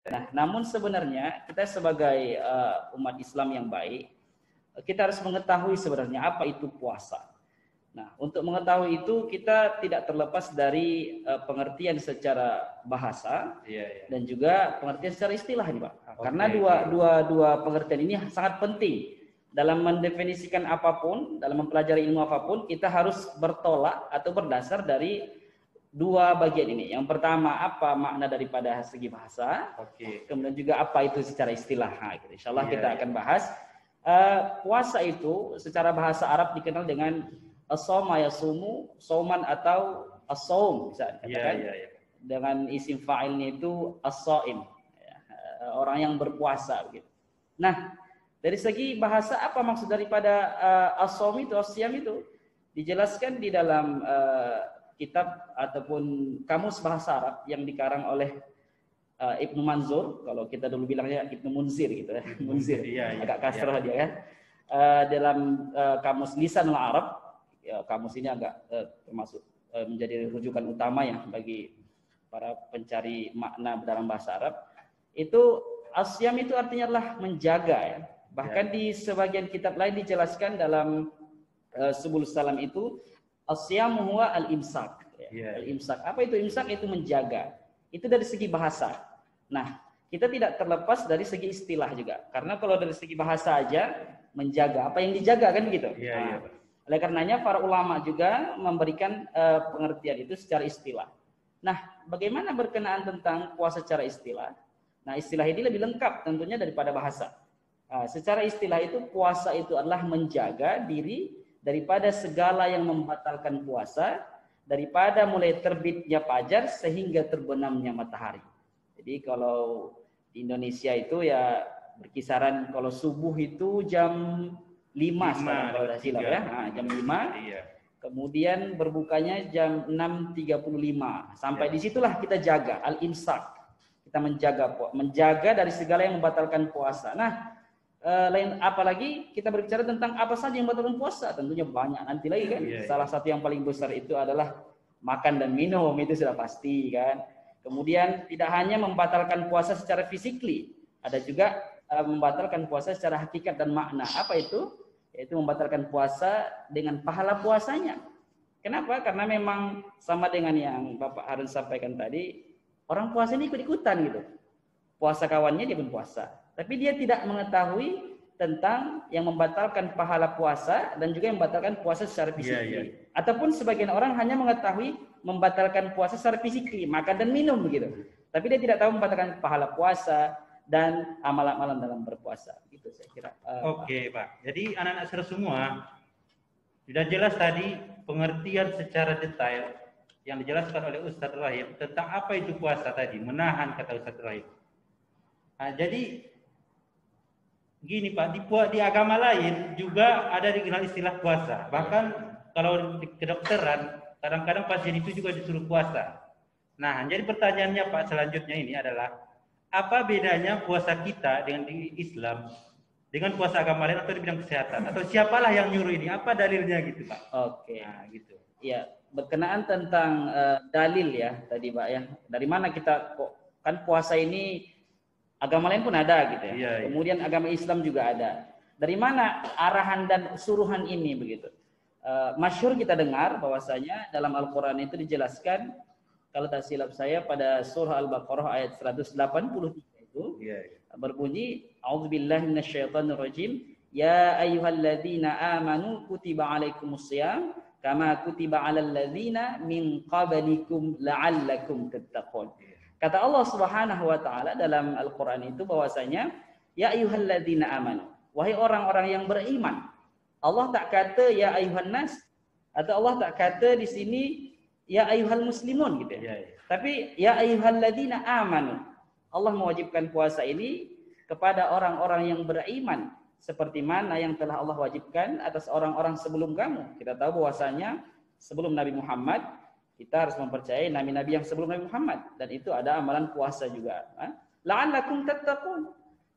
Nah, namun sebenarnya kita sebagai umat Islam yang baik, kita harus mengetahui sebenarnya apa itu puasa. Nah, untuk mengetahui itu kita tidak terlepas dari pengertian secara bahasa dan juga pengertian secara istilah nih, Pak. Karena dua pengertian ini sangat penting dalam mendefinisikan apapun, dalam mempelajari ilmu apapun, kita harus bertolak atau berdasar dari dua bagian ini. Yang pertama, apa makna daripada segi bahasa, kemudian juga apa itu secara istilah. Nah, gitu. Insya Allah kita akan bahas. Puasa itu secara bahasa Arab dikenal dengan as-sawma yasumu, sauman atau as-sawm, bisa dikatakan. Dengan isim fa'ilnya itu as-saim, orang yang berpuasa. Gitu. Nah, dari segi bahasa apa maksud daripada as-sawm itu, as-siyam itu? Dijelaskan di dalam kitab ataupun kamus bahasa Arab yang dikarang oleh Ibnu Manzur, kalau kita dulu bilangnya Ibnu Munzir gitu ya, Munzir, agak kasrah dia kan. Dalam kamus Lisanul Arab, ya, kamus ini agak termasuk menjadi rujukan utama ya bagi para pencari makna dalam bahasa Arab. Itu asyam itu artinya adalah menjaga ya. Bahkan di sebagian kitab lain dijelaskan dalam Subul Salam itu asyamu huwa al-imsak. Al-imsak. Apa itu imsak? Itu menjaga. Itu dari segi bahasa. Nah, kita tidak terlepas dari segi istilah juga. Karena kalau dari segi bahasa aja menjaga, apa yang dijaga kan gitu. Oleh karenanya para ulama juga memberikan pengertian itu secara istilah. Nah, bagaimana berkenaan tentang puasa secara istilah? Nah, istilah ini lebih lengkap tentunya daripada bahasa. Secara istilah itu puasa itu adalah menjaga diri daripada segala yang membatalkan puasa, daripada mulai terbitnya fajar sehingga terbenamnya matahari. Jadi kalau di Indonesia itu ya berkisaran kalau subuh itu jam 5 sekarang kalau tidak silap ya. Nah, jam 5. Kemudian berbukanya jam 6.35. Sampai disitulah kita jaga al-imsak. Kita menjaga dari segala yang membatalkan puasa. Nah, lain apalagi kita berbicara tentang apa saja yang membatalkan puasa, tentunya banyak nanti lagi kan. Salah satu yang paling besar itu adalah makan dan minum, itu sudah pasti kan. Kemudian tidak hanya membatalkan puasa secara fisikly, ada juga membatalkan puasa secara hakikat dan makna. Apa itu? Yaitu membatalkan puasa dengan pahala puasanya. Kenapa? Karena memang sama dengan yang Bapak Harun sampaikan tadi, orang puasa ini ikut-ikutan gitu. Puasa kawannya dia pun puasa. Tapi dia tidak mengetahui tentang yang membatalkan pahala puasa dan juga yang membatalkan puasa secara fisik. Ataupun sebagian orang hanya mengetahui membatalkan puasa secara fisik, makan dan minum begitu. Tapi dia tidak tahu membatalkan pahala puasa dan amalan-amalan dalam berpuasa. Itu saya kira. Oke, Pak. Jadi anak-anak saudara semua sudah jelas tadi pengertian secara detail yang dijelaskan oleh Ustadz Rahim tentang apa itu puasa tadi, menahan kata Ustadz Rahim. Nah, jadi gini Pak, di agama lain juga ada dikenal istilah puasa. Bahkan kalau di kedokteran, kadang-kadang pasien itu juga disuruh puasa. Nah, jadi pertanyaannya Pak selanjutnya ini adalah, apa bedanya puasa kita dengan di Islam dengan puasa agama lain atau di bidang kesehatan? Atau siapalah yang nyuruh ini? Apa dalilnya gitu Pak? Oke. Nah, gitu. Ya, berkenaan tentang dalil ya tadi Pak ya. Dari mana kita kok kan puasa ini agama lain pun ada gitu ya. Kemudian agama Islam juga ada. Dari mana arahan dan suruhan ini begitu? Masyhur kita dengar bahwasanya dalam Al-Qur'an itu dijelaskan, kalau tak silap saya pada surah Al-Baqarah ayat 183 itu berbunyi a'udzubillahi minasyaitonirrajim ya ayyuhalladzina amanu kutiba alaikumusiyam kama kutiba alal ladzina min qablikum la'allakum tattaqun. Kata Allah Subhanahu wa taala dalam Al-Qur'an itu bahwasanya ya ayyuhalladzina amanu, wahai orang-orang yang beriman. Allah tak kata ya ayyuhan nas, atau Allah tak kata di sini ya ayyuhal muslimun gitu ya. Tapi ya ayyuhalladzina amanu. Allah mewajibkan puasa ini kepada orang-orang yang beriman seperti mana yang telah Allah wajibkan atas orang-orang sebelum kamu. Kita tahu bahwasanya sebelum Nabi Muhammad kita harus mempercayai nabi-nabi yang sebelum Nabi Muhammad, dan itu ada amalan puasa juga. La'allakum tattaqun.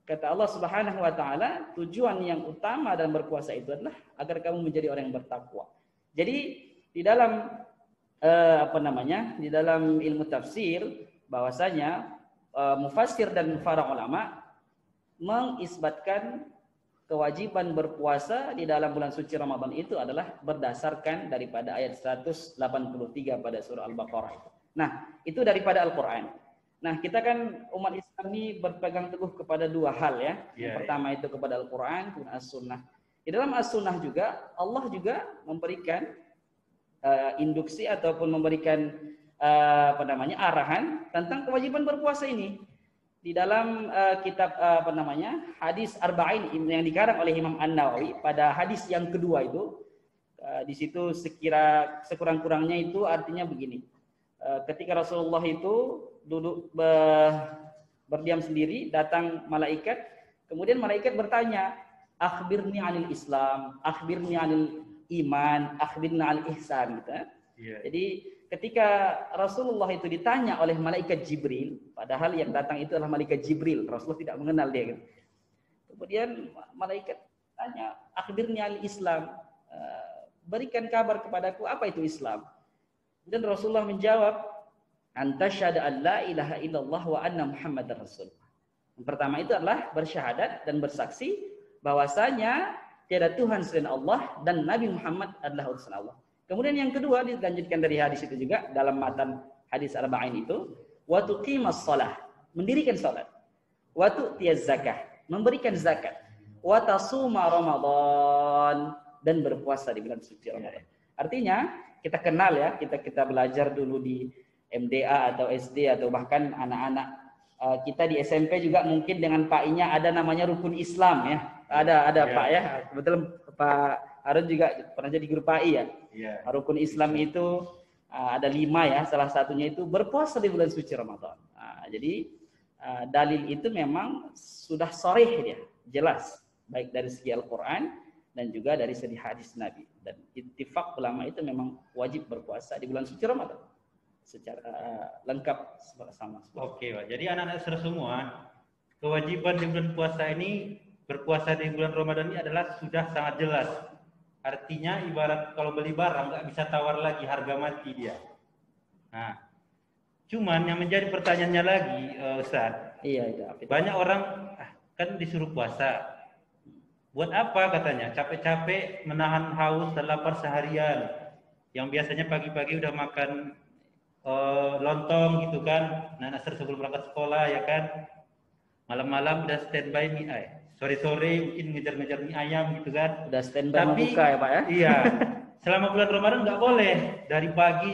Kata Allah Subhanahu wa taala, tujuan yang utama dalam berpuasa itu adalah agar kamu menjadi orang yang bertakwa. Jadi di dalam di dalam ilmu tafsir bahwasanya mufassir dan para ulama mengisbatkan kewajiban berpuasa di dalam bulan suci Ramadan itu adalah berdasarkan daripada ayat 183 pada surah Al-Baqarah itu. Nah, itu daripada Al-Qur'an. Nah, kita kan umat Islam ini berpegang teguh kepada dua hal ya. Yang pertama itu kepada Al-Qur'an, kemudian As-Sunnah. Di dalam As-Sunnah juga Allah juga memberikan induksi ataupun memberikan arahan tentang kewajiban berpuasa ini. Di dalam kitab hadis Arba'in yang dikarang oleh Imam An-Nawawi pada hadis yang kedua itu di situ sekurang-kurangnya itu artinya begini. Ketika Rasulullah itu duduk berdiam sendiri, datang malaikat, kemudian malaikat bertanya, akhbirni 'anil Islam, akhbirni 'anil iman, akhbirni 'anil ihsan gitu. Jadi ketika Rasulullah itu ditanya oleh malaikat Jibril, padahal yang datang itu adalah malaikat Jibril, Rasulullah tidak mengenal dia. Gitu. Kemudian malaikat tanya, akhbirni al Islam, berikan kabar kepadaku apa itu Islam. Dan Rasulullah menjawab, antasyhadu an la ilaha illallah wa anna Muhammadar Rasul. Yang pertama itu adalah bersyahadat dan bersaksi bahwasanya tiada Tuhan selain Allah dan Nabi Muhammad adalah utusan Allah. Kemudian yang kedua dilanjutkan dari hadis itu juga dalam matan hadis Arba'in itu, wa tuqimas shalah, mendirikan salat, wa tu'tiyaz zakah, memberikan zakat, wa tasuma Ramadan, dan berpuasa di bulan suci Ramadan. Artinya kita kenal ya, kita belajar dulu di MDA atau SD atau bahkan anak-anak kita di SMP juga mungkin dengan Pak Inya ada namanya rukun Islam ya. Ada Pak ya. Betul Pak Harun juga pernah jadi guru PAI ya. Rukun Islam itu ada 5 ya. Salah satunya itu berpuasa di bulan suci Ramadan. Jadi dalil itu memang sudah sharih dia, jelas. Baik dari segi Al-Quran dan juga dari segi hadis Nabi. Dan ittifaq ulama itu memang wajib berpuasa di bulan suci Ramadan. Secara lengkap sama. Oke Pak. Jadi anak-anak semua, kewajiban di bulan puasa ini, berpuasa di bulan Ramadan ini adalah sudah sangat jelas. Artinya ibarat kalau beli barang nggak bisa tawar lagi, harga mati dia. Nah, cuman yang menjadi pertanyaannya lagi, Ustaz. Iya. Banyak orang kan disuruh puasa. Buat apa katanya? Capek-capek menahan haus dan lapar seharian. Yang biasanya pagi-pagi udah makan lontong gitu kan. Nah, asar sebelum berangkat sekolah ya kan. Malam-malam udah standby mie ayam. Sore-sore mungkin ngejar-ngejar mie ayam gitu kan. Udah standby mau buka ya Pak ya? Iya. Selama bulan Ramadan nggak boleh. Dari pagi,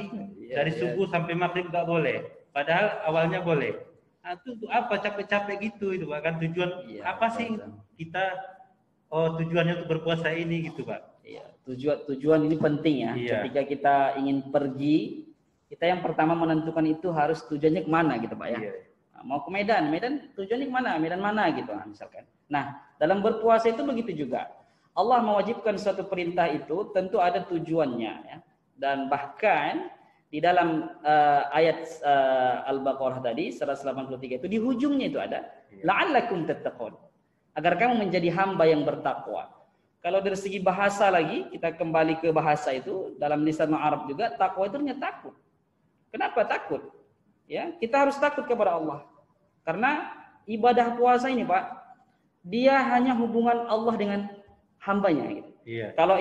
dari subuh sampai maghrib nggak boleh. Padahal awalnya boleh. Nah, itu untuk apa capek-capek gitu itu Pak? Kan tujuan apa sih kita tujuannya untuk berpuasa ini gitu Pak? Iya. Tujuan ini penting ya. Ketika kita ingin pergi, kita yang pertama menentukan itu harus tujuannya kemana gitu Pak ya. Mau ke Medan tujuannya kemana? Medan mana gitu misalkan. Nah, dalam berpuasa itu begitu juga. Allah mewajibkan suatu perintah itu tentu ada tujuannya ya. Dan bahkan di dalam ayat Al-Baqarah tadi 183 itu di ujungnya itu ada la'allakum tattaqun. Agar kamu menjadi hamba yang bertakwa. Kalau dari segi bahasa lagi, kita kembali ke bahasa itu dalam lisan Arab juga takwa itu artinya takut. Kenapa takut? Ya, kita harus takut kepada Allah. Karena ibadah puasa ini Pak, dia hanya hubungan Allah dengan hambanya gitu. Kalau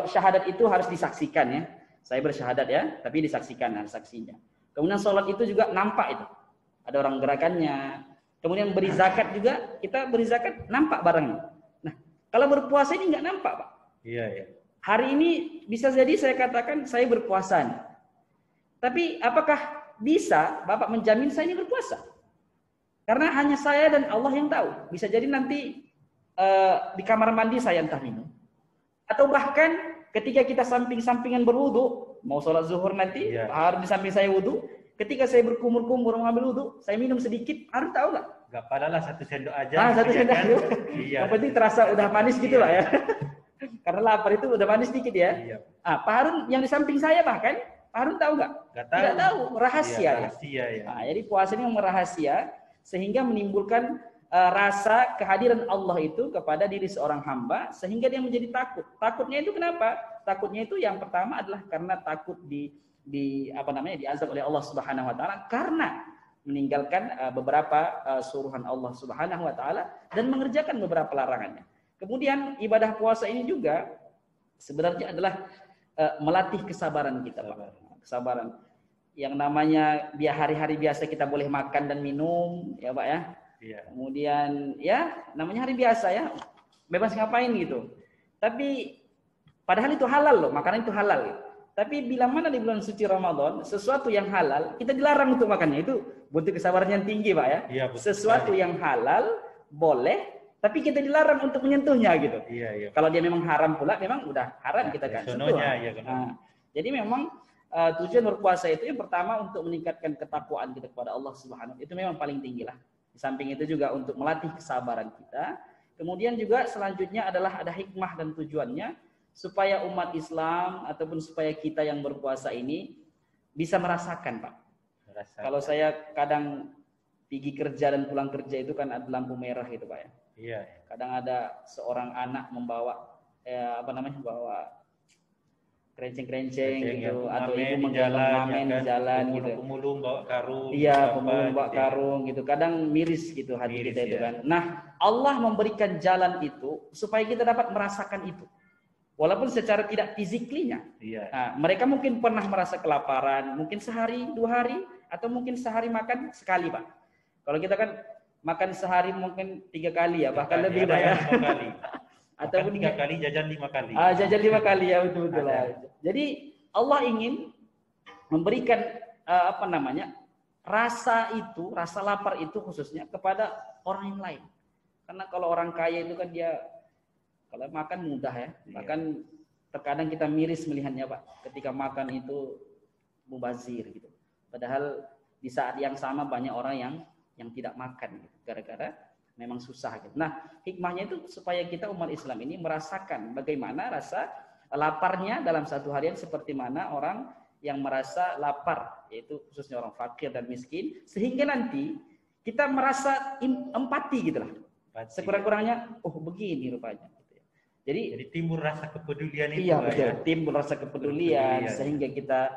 syahadat itu harus disaksikan ya. Saya bersyahadat ya, tapi disaksikan harus saksinya. Kemudian sholat itu juga nampak itu. Ada orang gerakannya. Kemudian beri zakat juga, kita beri zakat nampak barangnya. Nah, kalau berpuasa ini nggak nampak Pak. Hari ini bisa jadi saya katakan saya berpuasa nih. Tapi apakah bisa Bapak menjamin saya ini berpuasa? Karena hanya saya dan Allah yang tahu. Bisa jadi nanti di kamar mandi saya entah minum. Atau bahkan ketika kita samping-sampingan berwudu, mau sholat zuhur nanti, harus di samping saya wudu. Ketika saya berkumur-kumur mengambil wudu, saya minum sedikit, harus tahu nggak? Nggak padalah 1 sendok aja. 1 sendok aja. Yang penting terasa udah manis gitu lah ya. Karena lapar itu udah manis dikit ya. Pak Harun yang di samping saya bahkan, Pak Harun tahu nggak? Tidak tahu, rahasia. Rahasia ya. Nah, jadi puasa ini merahasia sehingga menimbulkan rasa kehadiran Allah itu kepada diri seorang hamba sehingga dia menjadi takut. Takutnya itu kenapa? Takutnya itu yang pertama adalah karena takut diazab oleh Allah Subhanahu wa taala karena meninggalkan beberapa suruhan Allah Subhanahu wa taala dan mengerjakan beberapa larangannya. Kemudian ibadah puasa ini juga sebenarnya adalah melatih kesabaran kita, Pak. Kesabaran. Yang namanya hari-hari biasa kita boleh makan dan minum, ya Pak ya. Iya. Kemudian ya namanya hari biasa ya, bebas ngapain gitu. Tapi padahal itu halal loh, makanan itu halal. Gitu. Tapi bila mana di bulan suci Ramadan sesuatu yang halal kita dilarang untuk makannya, itu butuh kesabaran yang tinggi Pak ya. Iya, sesuatu yang halal boleh, tapi kita dilarang untuk menyentuhnya gitu. Iya, iya. Kalau dia memang haram pula, memang udah haram kita kan sentuh. Ya, jadi memang tujuan berpuasa itu yang pertama untuk meningkatkan ketakwaan kita kepada Allah Subhanahu. Itu memang paling tinggi lah. Di samping itu juga untuk melatih kesabaran kita. Kemudian juga selanjutnya adalah ada hikmah dan tujuannya supaya umat Islam ataupun supaya kita yang berpuasa ini bisa merasakan, Pak. Kalau saya kadang pergi kerja dan pulang kerja itu kan ada lampu merah gitu, Pak ya. Iya. Kadang ada seorang anak membawa bawa kerenceng-kerenceng gitu, atau ibu menggendong ngamen di jalan gitu. Pemulung bawa karung. Iya, pemulung bawa karung gitu. Kadang miris gitu hati kita itu kan. Nah, Allah memberikan jalan itu supaya kita dapat merasakan itu. Walaupun secara tidak fisiklinya. Iya. Nah, mereka mungkin pernah merasa kelaparan, mungkin sehari, 2 hari, atau mungkin sehari makan sekali, Pak. Kalau kita kan makan sehari mungkin 3 kali ya, bahkan lebih Pak ya. 5 kali. Ataupun 3 kali, jajan 5 kali. Jajan 5 kali ya, betul-betul lah. Jadi Allah ingin memberikan rasa lapar itu khususnya kepada orang yang lain. Karena kalau orang kaya itu kan dia kalau makan mudah ya. Bahkan terkadang kita miris melihatnya, Pak. Ketika makan itu mubazir gitu. Padahal di saat yang sama banyak orang yang tidak makan gitu. Gara-gara memang susah gitu. Nah, hikmahnya itu supaya kita umat Islam ini merasakan bagaimana rasa laparnya dalam satu harian seperti mana orang yang merasa lapar, yaitu khususnya orang fakir dan miskin, sehingga nanti kita merasa empati gitu lah. Sekurang-kurangnya, oh begini rupanya. Jadi timbul rasa kepedulian itu. Iya, betul. Ya. Timbul rasa kepedulian sehingga kita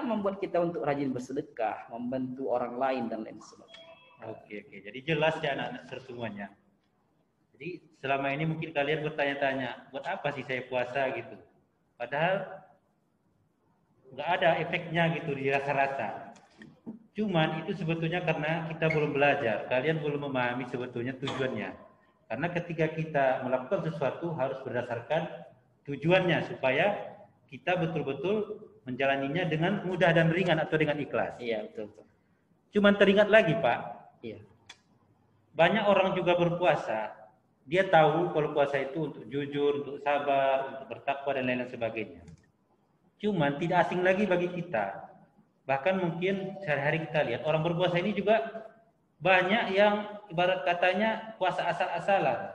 membuat kita untuk rajin bersedekah, membantu orang lain dan lain sebagainya. Oke. Jadi jelas ya anak-anak semuanya. Jadi selama ini mungkin kalian bertanya-tanya, buat apa sih saya puasa gitu? Padahal nggak ada efeknya gitu di rasa-rasa. Cuman itu sebetulnya karena kita belum belajar. Kalian belum memahami sebetulnya tujuannya. Karena ketika kita melakukan sesuatu harus berdasarkan tujuannya supaya kita betul-betul menjalaninya dengan mudah dan ringan atau dengan ikhlas. Iya, betul. Cuman teringat lagi, Pak. Iya. Banyak orang juga berpuasa, dia tahu kalau puasa itu untuk jujur, untuk sabar, untuk bertakwa dan lain-lain sebagainya. Cuman tidak asing lagi bagi kita. Bahkan mungkin sehari-hari kita lihat orang berpuasa ini juga banyak yang ibarat katanya puasa asal-asalan.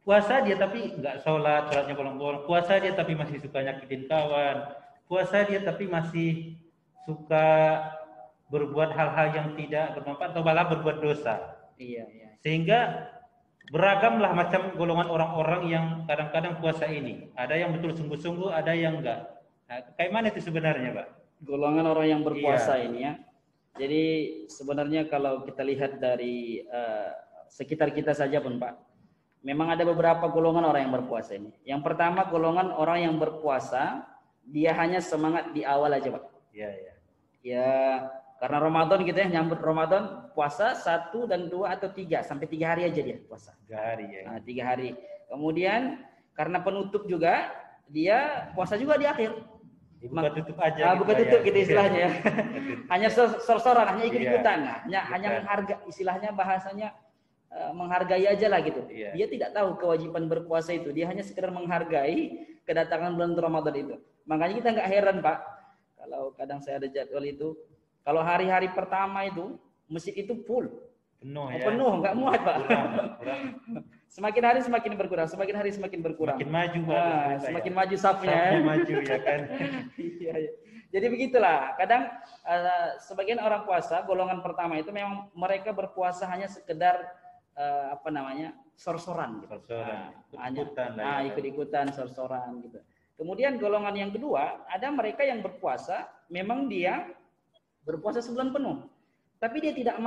Puasa dia tapi nggak sholatnya bolong-bolong. Puasa dia tapi masih suka nyakitin kawan. Puasa dia tapi masih suka berbuat hal-hal yang tidak bermanfaat atau malah berbuat dosa. Iya. Sehingga beragamlah macam golongan orang-orang yang kadang-kadang puasa ini. Ada yang betul sungguh-sungguh, ada yang enggak. Nah, kayak mana itu sebenarnya, Pak? Golongan orang yang berpuasa ini ya. Jadi sebenarnya kalau kita lihat dari sekitar kita saja pun, Pak, memang ada beberapa golongan orang yang berpuasa ini. Yang pertama golongan orang yang berpuasa, dia hanya semangat di awal aja, Pak. Iya. Ya, karena Ramadan gitu ya, nyambut Ramadan, puasa 1 dan 2 atau 3, sampai 3 hari aja dia puasa. 3 hari ya. Nah, 3 hari. Kemudian karena penutup juga, dia puasa juga di akhir. Buka tutup aja. Buka tutup gitu istilahnya ya. Hanya sor-soran, hanya ikut-ikutan. Hanya menghargai, istilahnya bahasanya menghargai aja lah gitu. Dia tidak tahu kewajiban berpuasa itu. Dia hanya sekedar menghargai kedatangan bulan Ramadan itu. Makanya kita nggak heran, Pak. Kalau kadang saya ada jadwal itu, kalau hari-hari pertama itu masjid itu full. Penuh ya. Penuh, nggak muat, Pak. Kurang. Semakin hari semakin berkurang, semakin hari semakin berkurang. Semakin maju, Pak. Semakin maju safnya. Safnya maju ya kan. Iya. Jadi begitulah. Kadang sebagian orang puasa golongan pertama itu memang mereka berpuasa hanya sekedar sor-soran gitu. Ikut-ikutan sor-soran gitu. Kemudian golongan yang kedua, ada mereka yang berpuasa memang dia berpuasa sebulan penuh. tapi dia tidak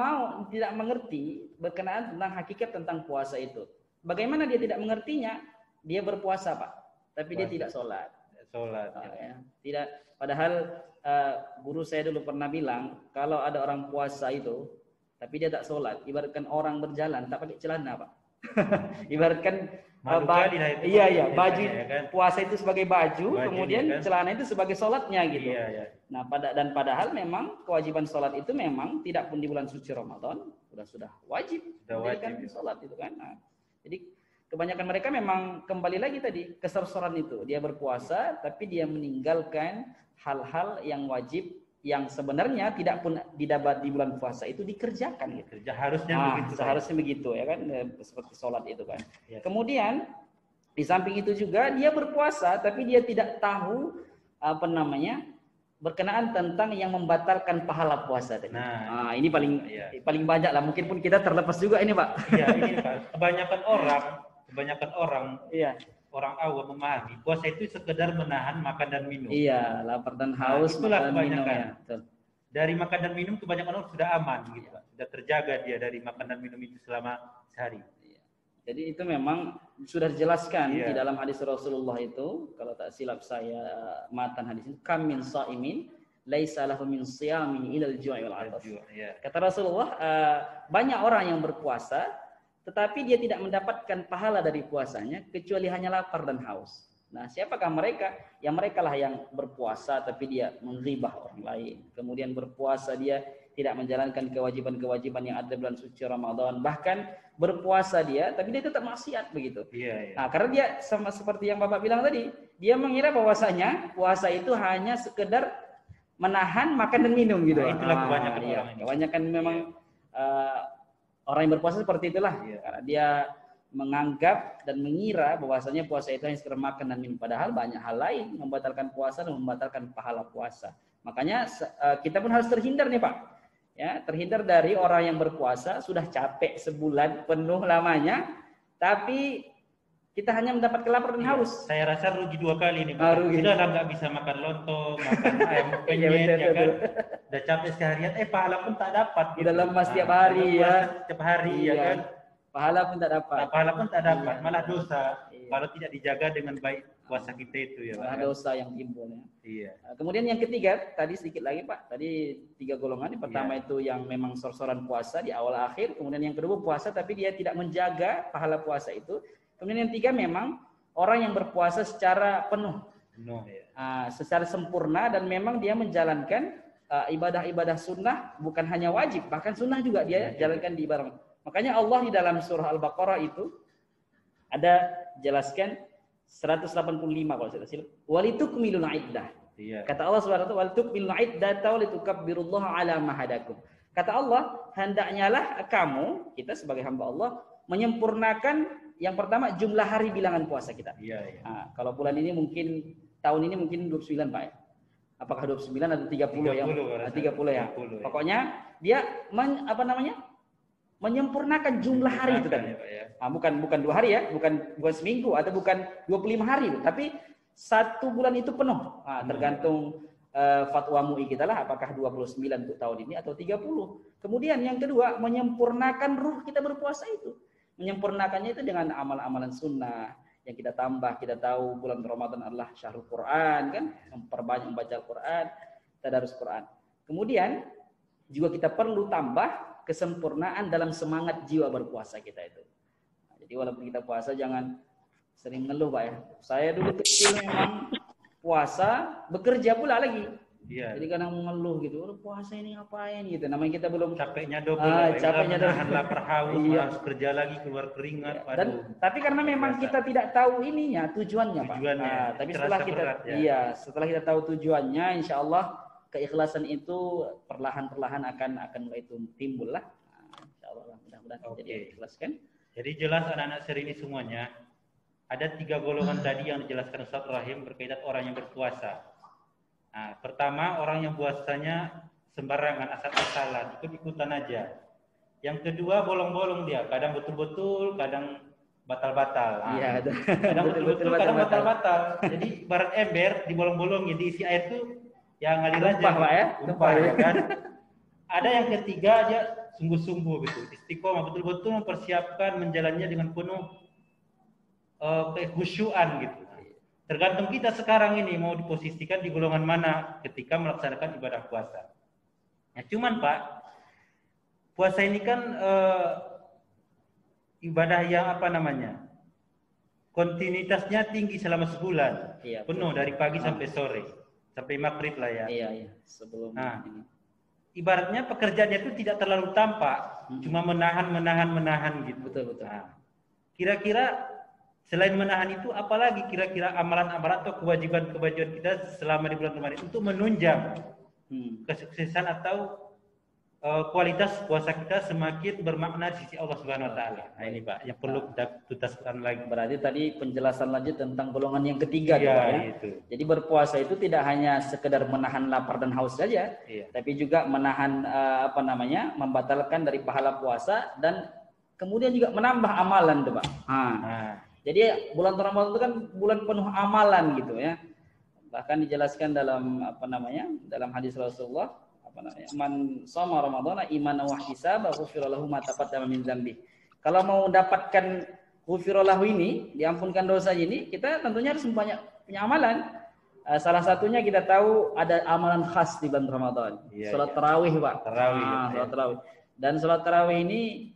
mengerti berkenaan tentang hakikat tentang puasa itu. Bagaimana dia tidak mengertinya? Dia berpuasa, Pak, tapi dia tidak sholat. Ya. Tidak. Padahal guru saya dulu pernah bilang, kalau ada orang puasa itu, tapi dia tak sholat, ibaratkan orang berjalan tak pakai celana, Pak. Ibaratkan baju ya, kan? Puasa itu sebagai baju kemudian ya, kan? Celana itu sebagai sholatnya gitu. Iya. Nah, padahal memang kewajiban sholat itu memang tidak pun di bulan suci Ramadan sudah wajib kan sholat itu kan. Nah, jadi kebanyakan mereka memang kembali lagi tadi kesersoran itu, dia berpuasa tapi dia meninggalkan hal-hal yang wajib yang sebenarnya tidak pun didapat di bulan puasa itu dikerjakan gitu. Seharusnya begitu ya kan, seperti sholat itu kan. Ya. Kemudian di samping itu juga dia berpuasa tapi dia tidak tahu berkenaan tentang yang membatalkan pahala puasa tadi. Nah, ini paling banyak lah, mungkin pun kita terlepas juga ini, Pak. Iya, ini Pak. Kebanyakan orang orang awam memahami puasa itu sekedar menahan makan dan minum. Iya, lapar dan haus, itulah kebanyakan. Dari makan dan minum kebanyakan orang sudah aman gitu, Pak. Sudah terjaga dia dari makan dan minum itu selama sehari. Iya. Jadi itu memang sudah dijelaskan di dalam hadis Rasulullah itu, kalau tak silap saya matan hadis itu, kam min shaimin laisa lahu min shiyami ilal ju'i wal 'atas. Kata Rasulullah, banyak orang yang berpuasa tetapi dia tidak mendapatkan pahala dari puasanya kecuali hanya lapar dan haus. Nah, siapakah mereka? Ya mereka lah yang berpuasa tapi dia menghibah orang lain. Kemudian berpuasa dia tidak menjalankan kewajiban-kewajiban yang ada di bulan suci Ramadan. Bahkan berpuasa dia tapi dia tetap maksiat begitu. Nah, karena dia sama seperti yang Bapak bilang tadi, dia mengira bahwasanya puasa itu hanya sekedar menahan makan dan minum gitu. Nah, itulah kebanyakan orang ini. Kebanyakan memang orang yang berpuasa seperti itulah, karena dia menganggap dan mengira bahwasanya puasa itu hanya sekedar makan dan minum, padahal banyak hal lain membatalkan puasa dan membatalkan pahala puasa. Makanya kita pun harus terhindar nih, Pak. Ya, terhindar dari orang yang berpuasa sudah capek sebulan penuh lamanya, tapi kita hanya mendapat kelaparan dan haus. Saya rasa rugi 2 kali nih, Pak. Sudah nggak bisa makan lontong, makan ayam penyet, ya kan. Udah capek seharian, pahala pun tak dapat. Udah lemas tiap hari ya. Tiap hari ya kan. Pahala pun tak dapat. Pahala pun tak dapat, malah dosa. Kalau tidak dijaga dengan baik puasa kita itu ya, Pak. Malah dosa yang timbul ya. Iya. Kemudian yang ketiga, tadi sedikit lagi, Pak. Tadi 3 golongan. Yang pertama itu yang memang sor-soran puasa di awal akhir. Kemudian yang kedua puasa tapi dia tidak menjaga pahala puasa itu. Kemudian yang 3 memang orang yang berpuasa secara penuh, secara sempurna dan memang dia menjalankan ibadah-ibadah sunnah, bukan hanya wajib, bahkan sunnah juga dia jalankan di ibadah. Makanya Allah di dalam surah Al-Baqarah itu ada jelaskan 185 kalau saya silap. Walitukmilul iddah. Kata Allah Subhanahu wa taala, walitukmilul iddata walitukabbirullaha ala ma hadakum. Kata Allah, hendaknya lah kamu, kita sebagai hamba Allah, menyempurnakan yang pertama jumlah hari bilangan puasa kita. Nah, kalau bulan ini mungkin tahun ini mungkin 29, Pak. Apakah 29 atau 30 ya? 30 ya. Pokoknya dia menyempurnakan jumlah hari itu kan. Bukan 2 hari ya, bukan seminggu atau bukan 25 hari, tapi 1 bulan itu penuh. Tergantung fatwa MUI kita lah, apakah 29 untuk tahun ini atau 30. Kemudian yang kedua, menyempurnakan ruh kita berpuasa itu. Menyempurnakannya itu dengan amalan-amalan sunnah yang kita tambah. Kita tahu bulan Ramadan adalah syahrul Quran kan, memperbanyak membaca Al-Quran, tadarus Quran. Kemudian juga kita perlu tambah kesempurnaan dalam semangat jiwa berpuasa kita itu. Nah, jadi walaupun kita puasa jangan sering ngeluh, Pak ya. Saya dulu kecil memang puasa bekerja pula lagi. Jadi kadang mengeluh gitu, puasa ini ngapain gitu. Namanya kita belum capeknya double, lapar haus, harus kerja lagi, keluar keringat. Tapi karena memang kita tidak tahu ininya, tujuannya, Pak. Tapi setelah kita tahu tujuannya, insya Allah keikhlasan itu perlahan-perlahan akan mulai timbul lah. Insya Allah mudah-mudahan jadi ikhlaskan. Jadi jelas anak-anak seri ini semuanya ada 3 golongan tadi yang dijelaskan Ustaz Rahim berkaitan orang yang berpuasa. Nah, pertama orang yang puasanya sembarangan, asal-asalan, ikut-ikutan aja. Yang kedua bolong-bolong dia, kadang betul-betul, kadang batal-batal. Kadang betul-betul, kadang batal-batal. Jadi barat ember dibolong-bolongin, diisi air tuh yang ngalir aja. Tumpah, Pak ya. Tumpah ya kan. ada yang ketiga dia sungguh-sungguh betul, istiqomah betul-betul mempersiapkan menjalannya dengan penuh kekhusyuan gitu. Tergantung kita sekarang ini mau diposisikan di golongan mana ketika melaksanakan ibadah puasa. Ya, cuman Pak, puasa ini kan ibadah yang apa namanya? Kontinuitasnya tinggi selama sebulan. Iya, penuh dari pagi sampai sore, sampai maghrib lah ya. Iya, iya. Sebelum ini. Ibaratnya pekerjaannya itu tidak terlalu tampak, cuma menahan gitu. Betul. Nah, kira-kira selain menahan itu, apalagi kira-kira amalan-amalan atau kewajiban-kewajiban kita selama di bulan Ramadan untuk menunjang kesuksesan atau kualitas puasa kita semakin bermakna di sisi Allah Subhanahu Wa Taala. Nah ini Pak, yang perlu kita tuntaskan lagi. Berarti tadi penjelasan lanjut tentang golongan yang ketiga, ya. Itu. Jadi berpuasa itu tidak hanya sekedar menahan lapar dan haus saja, tapi juga menahan membatalkan dari pahala puasa dan kemudian juga menambah amalan, Pak. Jadi bulan Ramadan itu kan bulan penuh amalan gitu ya. Bahkan dijelaskan dalam dalam hadis Rasulullah man shoma ramadhana imanan wa ihtisaban ghufira lahu ma taqaddama min dzambi. Kalau mau mendapatkan ghufira lahu ini, diampunkan dosa ini, kita tentunya harus punya amalan. Salah satunya kita tahu ada amalan khas di bulan Ramadan. Salat tarawih, Pak. Salat tarawih. Dan salat tarawih ini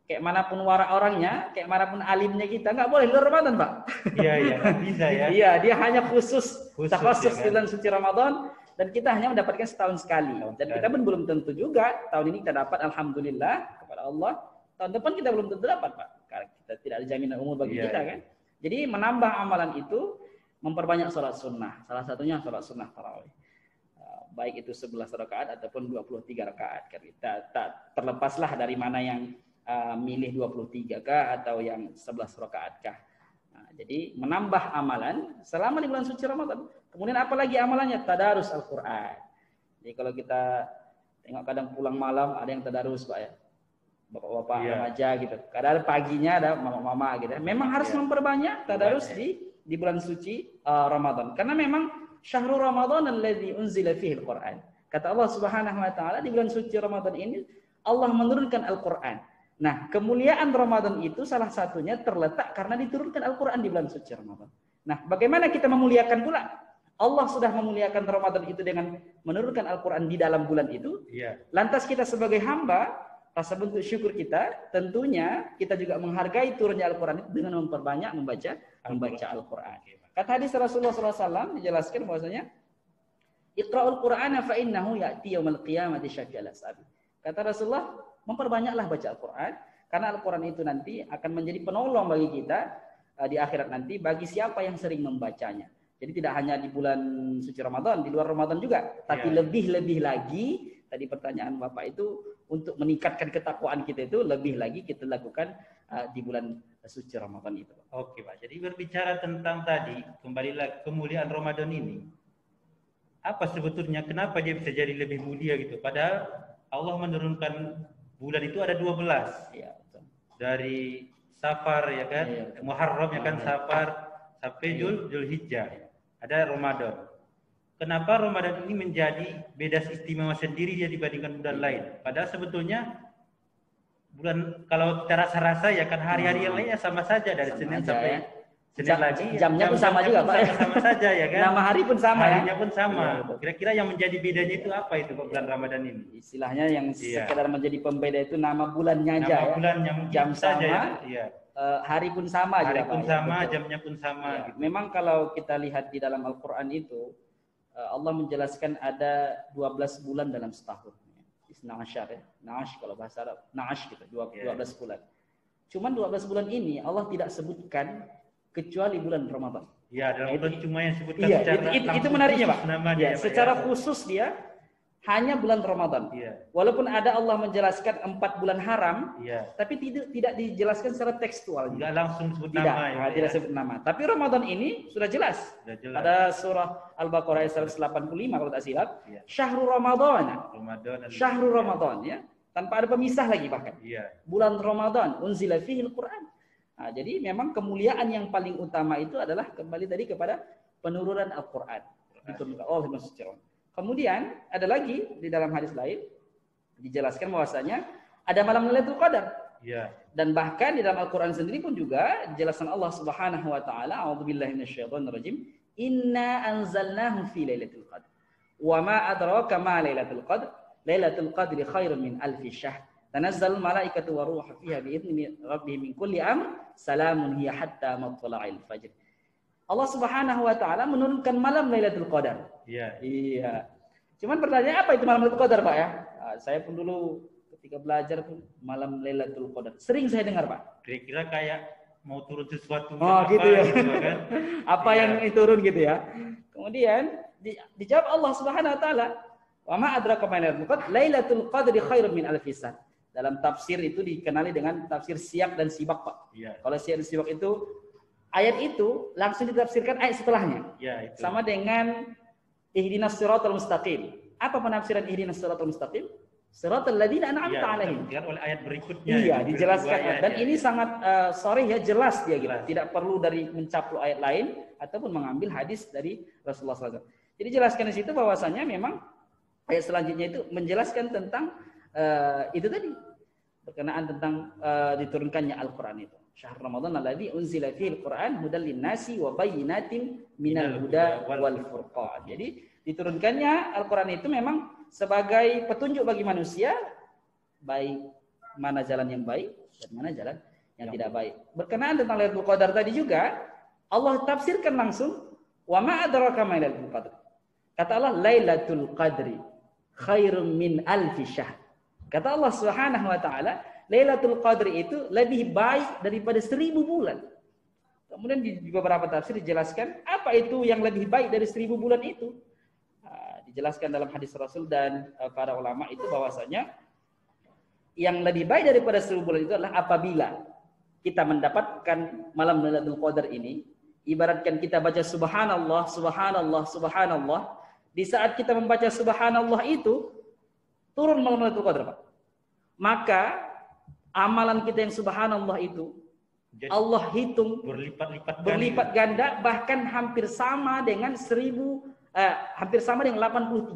kayak manapun orangnya, kayak manapun alimnya kita, nggak boleh luar Ramadan, Pak. Iya, bisa ya. Iya, dia hanya khusus di bulan suci Ramadan, dan kita hanya mendapatkan setahun sekali. Dan kita pun belum tentu juga tahun ini kita dapat, alhamdulillah kepada Allah. Tahun depan kita belum tentu dapat, Pak. Karena kita tidak ada jaminan umur bagi kita kan. Jadi menambah amalan itu memperbanyak sholat sunnah. Salah satunya sholat sunnah tarawih. Baik itu 11 rakaat ataupun 23 rakaat. Kita tak terlepaslah dari mana yang milih 23 kah atau yang 11 rakaat kah. Jadi menambah amalan selama di bulan suci Ramadan. Kemudian apalagi amalannya? Tadarus Al-Quran. Jadi kalau kita tengok kadang pulang malam ada yang tadarus, Pak ya. Bapak-bapak remaja gitu. Kadang paginya ada mama-mama gitu. Memang harus memperbanyak tadarus di bulan suci Ramadan. Karena memang syahrul Ramadan alladzi unzila fihi Al-Quran. Kata Allah Subhanahu wa taala, di bulan suci Ramadan ini Allah menurunkan Al-Quran. Nah, kemuliaan Ramadan itu salah satunya terletak karena diturunkan Al-Quran di bulan suci Ramadan. Nah, bagaimana kita memuliakan pula? Allah sudah memuliakan Ramadan itu dengan menurunkan Al-Quran di dalam bulan itu. Lantas kita sebagai hamba, rasa bentuk syukur kita, tentunya kita juga menghargai turunnya Al-Quran itu dengan memperbanyak membaca Al-Quran. Kata hadis Rasulullah SAW dijelaskan bahwasanya Iqra'ul Qur'ana fa innahu ya'ti yaumil qiyamati syafi'al ashabi. Kata Rasulullah, memperbanyaklah baca Al-Quran, karena Al-Quran itu nanti akan menjadi penolong bagi kita di akhirat nanti bagi siapa yang sering membacanya. Jadi tidak hanya di bulan suci Ramadan, di luar Ramadan juga, tapi lebih-lebih lagi tadi pertanyaan Bapak itu untuk meningkatkan ketakwaan kita itu lebih lagi kita lakukan di bulan suci Ramadan itu. Oke, Pak. Jadi berbicara tentang tadi kembali lagi kemuliaan Ramadan ini. Apa sebetulnya kenapa dia bisa jadi lebih mulia gitu? Padahal Allah menurunkan bulan itu ada 12. Iya, betul. Dari Safar ya kan, Muharram ya kan, Safar sampai Zulhijjah. Ada Ramadan. Kenapa Ramadan ini menjadi beda istimewa sendiri dia dibandingkan bulan lain? Padahal sebetulnya bulan kalau kita rasa-rasa ya kan hari-hari yang lainnya sama saja dari Senin sampai Senin lagi. Jamnya pun sama juga, Pak. Sama saja ya kan. Nama hari pun sama. Harinya pun sama. Kira-kira yang menjadi bedanya itu apa itu bulan Ramadan ini? Istilahnya yang sekedar menjadi pembeda itu nama bulannya aja. Nama bulannya jam saja sama. Hari pun sama. Hari pun sama, betul. Jamnya pun sama. Gitu. Memang kalau kita lihat di dalam Al-Quran itu, Allah menjelaskan ada 12 bulan dalam setahun. Na'ashar ya. Na'ash kalau bahasa Arab. Na'ash gitu, 12 bulan. Cuman 12 bulan ini Allah tidak sebutkan kecuali bulan Ramadan. Ya, dalam bulan cuma yang sebutkan itu menariknya, Pak. Namanya, secara khusus dia hanya bulan Ramadan. Walaupun ada Allah menjelaskan 4 bulan haram, tapi tidak dijelaskan secara tekstual. Enggak langsung sebut nama. Tidak sebut nama. Tapi Ramadan ini sudah jelas. Pada surah Al-Baqarah ayat 185 kalau tak silap. Syahrul Ramadan. Syahrul Ramadan ya. Tanpa ada pemisah lagi bahkan. Bulan Ramadan unzila fihil Quran. Nah, jadi memang kemuliaan yang paling utama itu adalah kembali tadi kepada penurunan Al-Quran. Diturunkan oleh Rasulullah. Kemudian ada lagi di dalam hadis lain Dijelaskan bahwasanya ada malam Lailatul Qadar. Ya. Dan bahkan di dalam Al-Qur'an sendiri pun juga dijelaskan Allah Subhanahu wa taala, a'udzubillahi minasyaitonir rajim, inna anzalnahu fi lailatul qadar. Wa ma adraka ma lailatul qadar? Lailatul qadri khairun min alfi syahr. Tanazzalul malaikatu wa ruhu fiha bi idzni rabbihim min kulli amr, salamun hiya hatta matla'il fajr. Allah Subhanahu wa taala menurunkan malam Lailatul Qadar. Iya. Iya. Cuman pertanyaannya apa itu malam Lailatul Qadar, Pak ya? Nah, saya pun dulu ketika belajar pun malam Lailatul Qadar. Sering saya dengar, Pak. Kira-kira kayak mau turun sesuatu. Oh, gitu ya. Gitu, kan? Apa yang turun gitu ya. Kemudian dijawab Allah Subhanahu wa taala, "Wa ma adraka ma Lailatul Qadar? Lailatul Qadri khairun min alfi syahr." Dalam tafsir itu dikenali dengan tafsir siyak dan sibak, Pak. Iya. Kalau siyak dan sibak itu ayat itu langsung ditafsirkan ayat setelahnya. Ya, itu. Sama dengan ihdinas siratal mustaqim. Apa penafsiran ihdinas siratal mustaqim? Siratal ladzina an'amta alaihim. Ditafsirkan oleh ayat berikutnya. Iya, dijelaskan. Dan ya. ini sangat sharih ya, jelas dia gitu. Jelas. Tidak perlu dari mencaplok ayat lain ataupun mengambil hadis dari Rasulullah SAW. Jadi jelaskan di situ bahwasanya memang ayat selanjutnya itu menjelaskan tentang itu tadi, berkenaan tentang diturunkannya Al-Qur'an itu. Syahr Ramadan alladzi unzila fihi al-Qur'an hudal linnasi wa bayyinatin minal huda wal furqan. Jadi diturunkannya Al-Qur'an itu memang sebagai petunjuk bagi manusia, baik mana jalan yang baik dan mana jalan yang tidak baik. Berkenaan tentang Lailatul Qadar tadi juga Allah tafsirkan langsung, wa ma adraka ma Lailatul Qadar. Kata Allah, Lailatul Qadri khairum min alfi syahr. Kata Allah Subhanahu wa taala, Lailatul Qadri itu lebih baik daripada 1000 bulan. Kemudian di beberapa tafsir dijelaskan apa itu yang lebih baik dari 1000 bulan itu. Dijelaskan dalam hadis Rasul dan para ulama itu bahwasanya yang lebih baik daripada 1000 bulan itu adalah apabila kita mendapatkan malam Lailatul Qadar ini, ibaratkan kita baca subhanallah, subhanallah, subhanallah. Di saat kita membaca subhanallah itu turun malam Lailatul Qadar, Pak. Maka amalan kita yang subhanallah itu jadi Allah hitung berlipat ganda, bahkan hampir sama dengan 83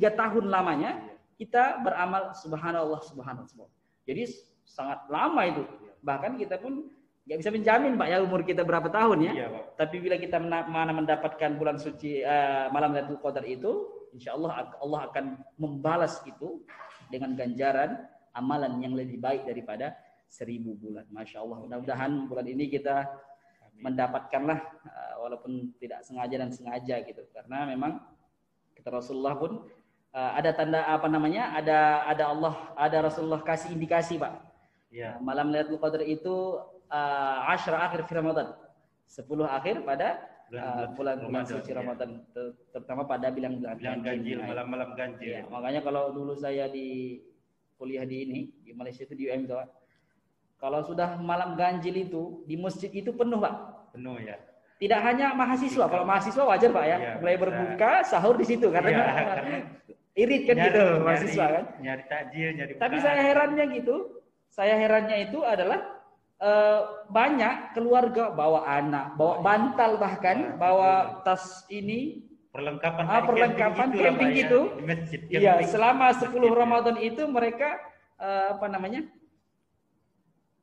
tahun lamanya kita beramal subhanallah, subhanallah. Jadi sangat lama itu. Bahkan kita pun nggak bisa menjamin, Pak, ya umur kita berapa tahun ya. Iya, Pak. Tapi bila kita mana mendapatkan bulan suci malam Lailatul Qadar itu, insya Allah Allah akan membalas itu dengan ganjaran amalan yang lebih baik daripada 1000 bulan. Masya Allah. Mudah-mudahan bulan ini kita mendapatkanlah walaupun tidak sengaja dan sengaja gitu. Karena memang kata Rasulullah pun ada tanda apa namanya? Ada Rasulullah kasih indikasi, Pak. Ya. Malam Lailatul Qadar itu Ashra akhir fi Ramadan. 10 akhir pada bulan suci Ramadan, terutama pada bilang-bilang ganjil, malam-malam ganjil. Ya, makanya kalau dulu saya di kuliah di Malaysia itu di UM itu, Pak. Kalau sudah malam ganjil itu di masjid itu penuh, Pak. Penuh ya. Tidak hanya mahasiswa, kalau mahasiswa wajar, Pak ya, mulai berbuka sahur di situ karena irit kan gitu mahasiswa kan. Nyari takjil, nyari. Tapi saya herannya itu adalah banyak keluarga bawa anak, bawa bantal bahkan, bawa tas ini perlengkapan camping gitu. Iya, selama 10 Ramadan itu mereka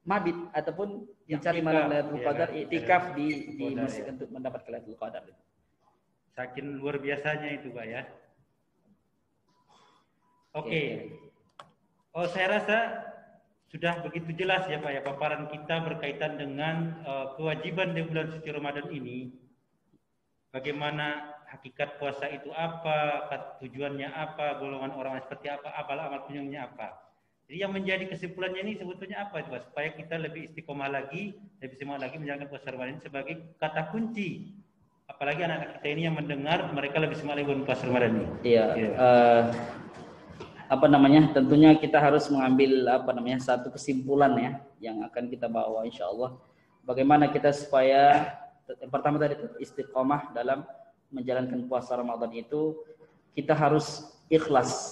mabit ataupun mencari malam Lailatul Qadar, iktikaf di masjid untuk mendapatkan Lailatul Qadar. Saking luar biasanya itu, Pak ya. Oke. Oh, saya rasa sudah begitu jelas ya, Pak ya, paparan kita berkaitan dengan kewajiban di bulan suci Ramadan ini. Bagaimana hakikat puasa itu apa, tujuannya apa, golongan orang seperti apa, amal punyanya apa. Jadi yang menjadi kesimpulannya ini sebetulnya apa itu, Pak? Supaya kita lebih istiqomah lagi, lebih semangat lagi menjalankan puasa Ramadan ini sebagai kata kunci. Apalagi anak-anak kita ini yang mendengar, mereka lebih semangat lagi puasa Ramadan ini. Iya. Tentunya kita harus mengambil satu kesimpulan ya yang akan kita bawa insya Allah. Bagaimana kita supaya yang pertama tadi itu istiqomah dalam menjalankan puasa Ramadan itu, kita harus ikhlas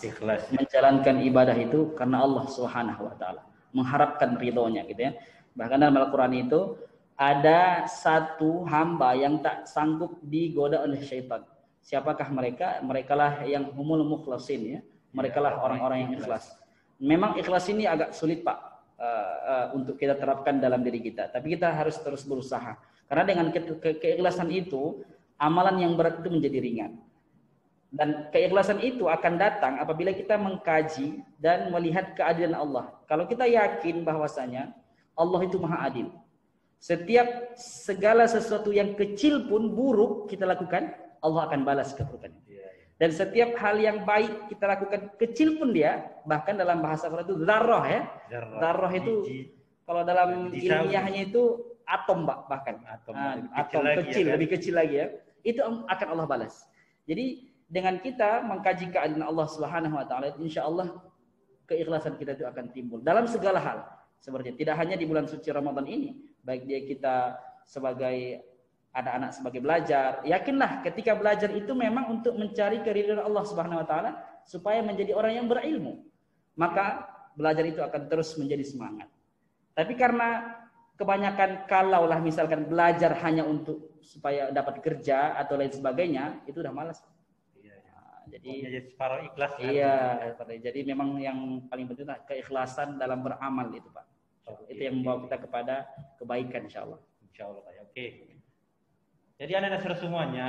menjalankan ibadah itu karena Allah Subhanahu wa taala, mengharapkan ridhonya gitu ya. Bahkan dalam Al-Qur'an itu ada satu hamba yang tak sanggup digoda oleh syaitan. Siapakah mereka? Merekalah yang humul mukhlasin ya. Merekalah orang-orang yang ikhlas. memang ikhlas ini agak sulit Pak untuk kita terapkan dalam diri kita. Tapi kita harus terus berusaha. Karena dengan keikhlasan itu, amalan yang berat itu menjadi ringan. Dan keikhlasan itu akan datang apabila kita mengkaji dan melihat keadilan Allah. Kalau kita yakin bahwasanya Allah itu maha adil. Setiap segala sesuatu yang kecil pun buruk kita lakukan, Allah akan balas keburukannya. Dan setiap hal yang baik kita lakukan kecil pun dia, bahkan dalam bahasa Arab itu dzarrah ya. Dzarrah itu kalau dalam ilmiahnya itu atom bahkan. Atom kecil, lebih kecil lagi ya. Itu akan Allah balas. Jadi dengan kita mengkaji keadilan Allah Subhanahu wa taala, insyaallah keikhlasan kita itu akan timbul dalam segala hal. Sebenarnya tidak hanya di bulan suci Ramadan ini, baik dia kita sebagai anak-anak sebagai belajar, yakinlah ketika belajar itu memang untuk mencari keridhaan Allah Subhanahu wa taala supaya menjadi orang yang berilmu. Maka belajar itu akan terus menjadi semangat. Tapi karena kebanyakan kalaulah misalkan belajar hanya untuk supaya dapat kerja atau lain sebagainya, itu udah malas. Jadi separuh ikhlas. Iya, jadi memang yang paling penting keikhlasan dalam beramal itu Pak. Itu yang membawa kita kepada kebaikan insyaallah. Insyaallah Pak. Oke. Jadi anak-anak saudara semuanya,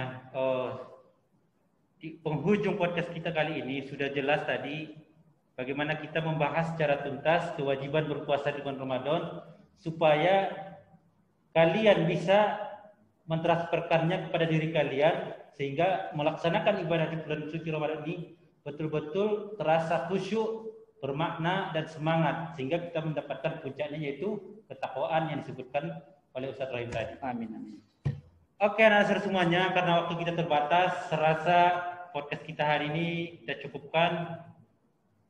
di penghujung podcast kita kali ini sudah jelas tadi bagaimana kita membahas secara tuntas kewajiban berpuasa di bulan Ramadan supaya kalian bisa mentransferkannya kepada diri kalian sehingga melaksanakan ibadah di bulan suci Ramadan ini betul-betul terasa khusyuk, bermakna dan semangat sehingga kita mendapatkan puncaknya yaitu ketakwaan yang disebutkan oleh Ustaz Rahim tadi. Amin amin. Oke, anak-anak semuanya, karena waktu kita terbatas, serasa podcast kita hari ini kita cukupkan.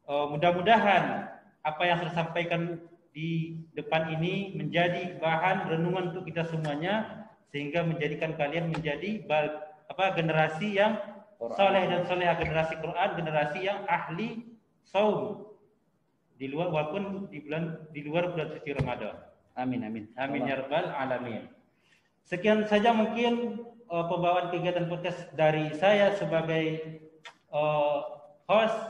Mudah-mudahan apa yang saya sampaikan di depan ini menjadi bahan renungan untuk kita semuanya sehingga menjadikan kalian menjadi generasi yang saleh dan salehah, generasi Quran, generasi yang ahli saum di luar walaupun di luar bulan suci Ramadan. Amin amin. Amin ya rabbal alamin. Sekian saja mungkin pembawaan kegiatan podcast dari saya sebagai host